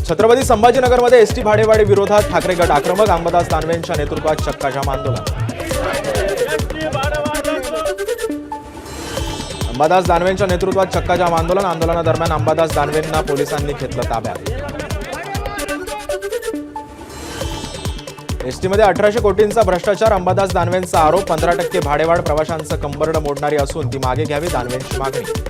Chhatrapati संभाजीनगरमध्ये ST भाडेवाढी विरोधात ठाकरे गट आक्रमक. अंबादास दानवेंच्या नेतृत्वात चक्काजाम आंदोलन. अंबादास दानवेंच्या नेतृत्वात चक्काजाम आंदोलन. आंदोलनादरम्यान अंबादास दानवेंना पोलिसांनी घेतलं ताब्यात. एसटीमध्ये 1800 कोटींचा भ्रष्टाचार. अंबादास दानवेंचा आरोप. 15% भाडेवाढ प्रवाशांचं कंबरड मोडणारी असून ती मागे घ्यावी, दानवेंची मागणी.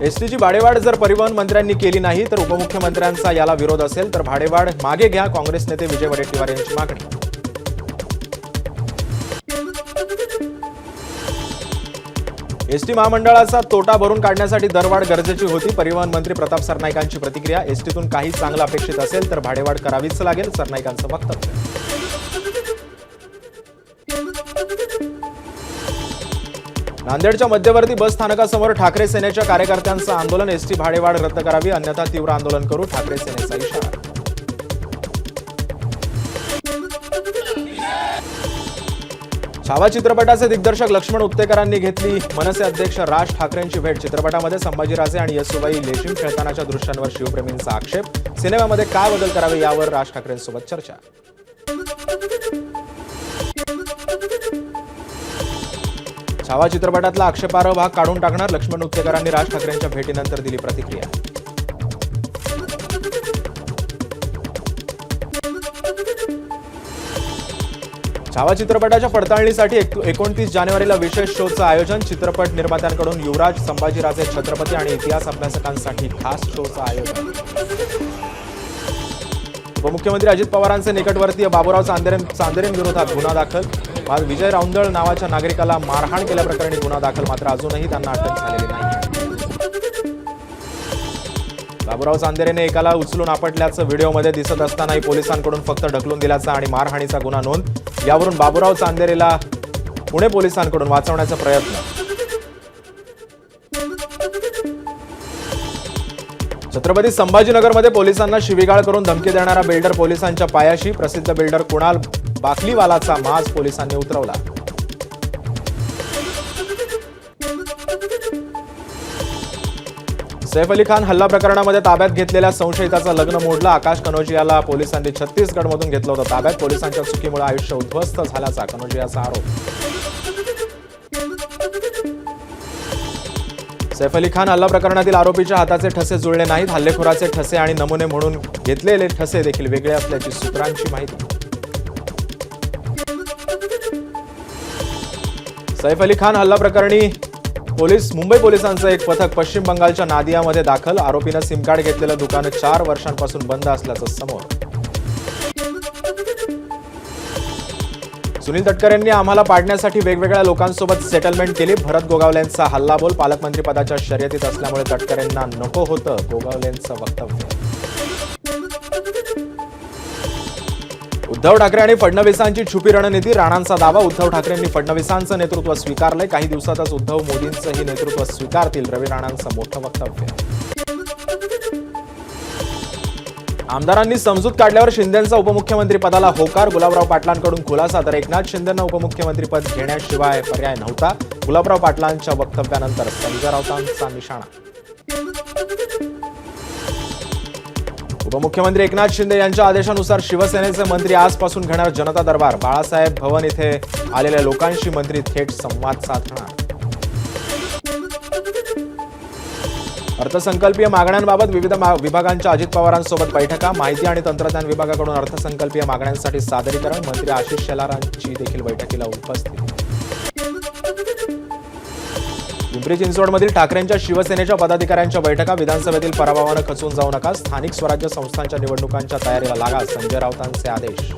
एसटीची भाडेवाढ जर परिवहन मंत्र्यांनी केली नाही तर उपमुख्यमंत्र्यांचा याला विरोध असेल, तर भाडेवाढ मागे घ्या, काँग्रेस नेते विजय वडेट्टीवार यांची मागणी. एसटी महामंडळाचा तोटा भरून काढण्यासाठी दरवाढ गरजेची होती. परिवहन मंत्री प्रताप सरनाईकांची प्रतिक्रिया. एसटीतून काही चांगलं अपेक्षित असेल तर भाडेवाढ करावीच लागेल, सरनाईकांचं वक्तव्य. नांदेडच्या मध्यवर्ती बस स्थानकासमोर ठाकरे सेनेच्या कार्यकर्त्यांचं आंदोलन. एसटी भाडेवाढ रद्द करावी, अन्यथा तीव्र आंदोलन करू, ठाकरे सेनेचा इशारा. छावा चित्रपटाचे दिग्दर्शक लक्ष्मण उत्तेकरांनी घेतली मनसे अध्यक्ष राज ठाकरेंची भेट. चित्रपटामध्ये संभाजीराजे आणि येसुबाई लेझीम खेळतानाच्या दृश्यांवर शिवप्रेमींचा आक्षेप. सिनेमामध्ये काय बदल करावे यावर राज ठाकरेंसोबत चर्चा. छावा चित्रपटातला आक्षेपार्ह भाग काढून टाकणार. लक्ष्मण उत्तेकरांनी राज ठाकरेंच्या भेटीनंतर दिली प्रतिक्रिया. छावा चित्रपटाच्या पडताळणीसाठी 29 जानेवारीला विशेष शोचं आयोजन. चित्रपट निर्मात्यांकडून युवराज, संभाजीराजे, छत्रपती आणि इतिहास अभ्यासकांसाठी खास शोचं आयोजन. उपमुख्यमंत्री अजित पवारांचे निकटवर्तीय बाबूराव चांदेरेंविरोधात गुन्हा दाखल. विजय राऊंदळ नावाच्या नागरिकाला मारहाण केल्याप्रकरणी गुन्हा दाखल. मात्र अजूनही त्यांना अटक झालेली नाही. बाबूराव चांदेरेने एकाला उचलून आपटल्याचं व्हिडिओमध्ये दिसत असतानाही पोलिसांकडून फक्त ढकलून दिल्याचा आणि मारहाणीचा गुन्हा नोंद. यावरून बाबूराव चांदेरेला पुणे पोलिसांकडून वाचवण्याचा प्रयत्न. छत्रपती संभाजीनगरमध्ये पोलिसांना शिवीगाळ करून धमकी देणारा बिल्डर पोलिसांच्या पायाशी. प्रसिद्ध बिल्डर कुणाल बाकलीवालाचा माज पोलिसांनी उतरवला. सैफ अली खान हल्ला प्रकरणामध्ये ताब्यात घेतलेल्या संशयिताचं लग्न मोडलं. आकाश कनोजियाला पोलिसांनी छत्तीसगडमधून घेतलं होतं ताब्यात. पोलिसांच्या चुकीमुळे आयुष्य उद्ध्वस्त झाल्याचा कनोजियाचा आरोप. सैफ अली खान हल्ला प्रकरणातील आरोपीच्या हाताचे ठसे जुळले नाहीत. हल्लेखोराचे ठसे आणि नमुने म्हणून घेतलेले ठसे देखील वेगळे असल्याची सूत्रांची माहिती. सैफ अली खान हल्ला प्रकरणी मुंबई पोलिसांचं एक पथक पश्चिम बंगालच्या नादियामध्ये दाखल. आरोपीनं सिम कार्ड घेतलेलं दुकान 4 वर्षांपासून बंद असल्याचं समोर. सुनील तटकरेंनी आम्हाला पाडण्यासाठी वेगवेगळ्या लोकांसोबत सेटलमेंट केली. भरत गोगावलेंचा हल्लाबोल. पालकमंत्री पदाच्या शर्यतीत असल्यामुळे तटकरेंना नको होतं, गोगावलेंचं वक्तव्य. उद्धव ठाकरे आणि फडणवीसांची छुपी रणनीती. राणांचा दावा. उद्धव ठाकरेंनी फडणवीसांचं नेतृत्व स्वीकारलंय. काही दिवसातच उद्धव मोदींचंही नेतृत्व स्वीकारतील, रवी राणांचं मोठं वक्तव्य. आमदारांनी समजूत काढल्यावर शिंदेंचा उपमुख्यमंत्री पदाला होकार. गुलाबराव पाटलांकडून खुलासा. तर एकनाथ शिंदेंना उपमुख्यमंत्री पद घेण्याशिवाय पर्याय नव्हता. गुलाबराव पाटलांच्या वक्तव्यानंतर संजय राऊतांचा निशाणा. उपमुख्यमंत्री एकनाथ शिंदे यांच्या आदेशानुसार शिवसेनेचे मंत्री आजपासून घेणार जनता दरबार. बाळासाहेब भवन इथे आलेल्या लोकांशी मंत्री थेट संवाद साधणार. अर्थसंकल्पीय मागण्यांबाबत विविध विभागांच्या अजित पवारांसोबत बैठका. माहिती आणि तंत्रज्ञान विभागाकडून अर्थसंकल्पीय मागण्यांसाठी सादरीकरण. मंत्री आशिष शेलारांची देखील बैठकीला उपस्थिती. पिंपरी चिंचवडमधील ठाकरेंच्या शिवसेनेच्या पदाधिकाऱ्यांच्या बैठका. विधानसभेतील पराभवानं खचून जाऊ नका. स्थानिक स्वराज्य संस्थांच्या निवडणुकांच्या तयारीला लागा, संजय राऊतांचे आदेश.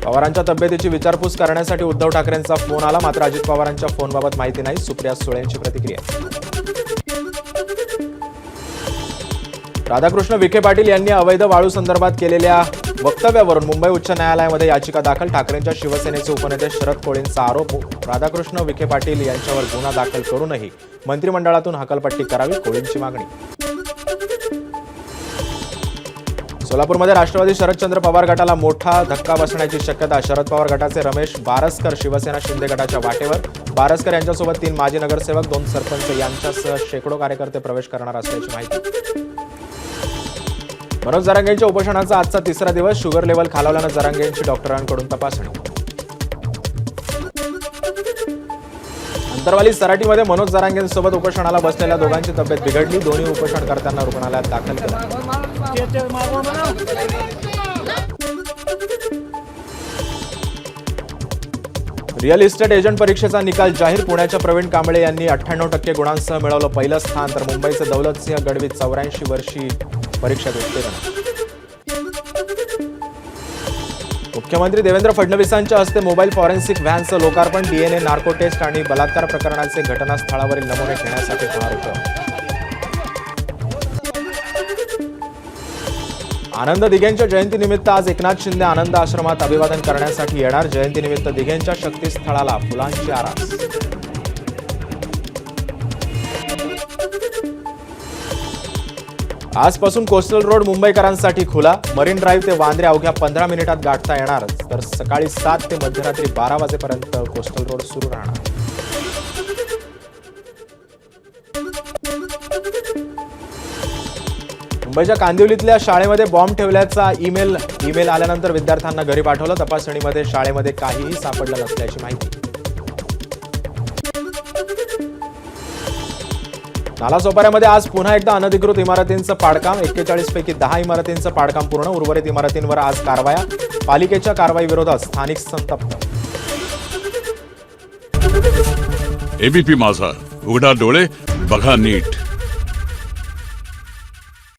पवारांच्या तब्येतीची विचारपूस करण्यासाठी उद्धव ठाकरेंचा फोन आला. मात्र अजित पवारांच्या फोनबाबत माहिती नाही. सुप्रिया सुळेंची प्रतिक्रिया. राधाकृष्ण विखे पाटील यांनी अवैध वाळू संदर्भात केलेल्या वक्तव्यावरून मुंबई उच्च न्यायालयामध्ये याचिका दाखल. ठाकरेंच्या शिवसेनेचे उपनेते शरद कोळींचा आरोप. राधाकृष्ण विखे पाटील यांच्यावर गुन्हा दाखल करूनही मंत्रिमंडळातून हकालपट्टी करावी, कोळींची मागणी. सोलापूरमध्ये राष्ट्रवादी शरदचंद्र पवार गटाला मोठा धक्का बसण्याची शक्यता. शरद पवार गटाचे रमेश बारसकर शिवसेना शिंदे गटाच्या वाटेवर. बारसकर यांच्यासोबत 3 माजी नगरसेवक, 2 सरपंच यांच्यासह शेकडो कार्यकर्ते प्रवेश करणार असल्याची माहिती. मनोज जरांगेंच्या उपोषणाचा आजचा 3रा दिवस. शुगर लेव्हल खालावल्यानं जरांगेंची डॉक्टरांकडून तपासणी. अंतरवाली सराटीमध्ये मनोज जरांगेंसोबत उपोषणाला बसलेल्या दोघांची तब्येत बिघडली. दोन्ही उपोषणकर्त्यांना रुग्णालयात दाखल केलं. रिअल इस्टेट एजंट परीक्षेचा निकाल जाहीर. पुण्याच्या प्रवीण कांबळे यांनी 98% गुणांसह मिळवलं पहिलं स्थान, तर मुंबईचे दौलतसिंह गडवी 84 वर्षी परीक्षेत उत्तीर्ण. मुख्यमंत्री देवेंद्र फडणवीसांच्या हस्ते मोबाईल फॉरेन्सिक व्हॅनचं लोकार्पण. डीएनए, नार्को टेस्ट आणि बलात्कार प्रकरणाचे घटनास्थळावरील नमुने घेण्यासाठी होणार होतं. आनंद दिघेंच्या जयंतीनिमित्त आज एकनाथ शिंदे आनंद आश्रमात अभिवादन करण्यासाठी येणार. जयंतीनिमित्त दिघेंच्या शक्तीस्थळाला फुलांची आरास. आजपासून कोस्टल रोड मुंबईकरांसाठी खुला. मरीन ड्राईव्ह ते वांद्रे अवघ्या 15 मिनिटात गाठता येणार, तर सकाळी 7 ते मध्यरात्री 12 वाजेपर्यंत कोस्टल रोड सुरू राहणार. मुंबईच्या कांदिवलीतल्या शाळेमध्ये बॉम्ब ठेवल्याचा ईमेल आल्यानंतर विद्यार्थ्यांना घरी पाठवलं. तपासणीमध्ये शाळेमध्ये काहीही सापडलं नसल्याची माहिती. नालासोपाऱ्यामध्ये आज पुन्हा एकदा अनधिकृत इमारतींचं पाडकाम. 41 पैकी 10 इमारतींचं पाडकाम पूर्ण. उर्वरित इमारतींवर आज कारवाया. पालिकेच्या कारवाई विरोधात स्थानिक संतप्त. एबीपी माझा, उघडा डोळे बघा नीट.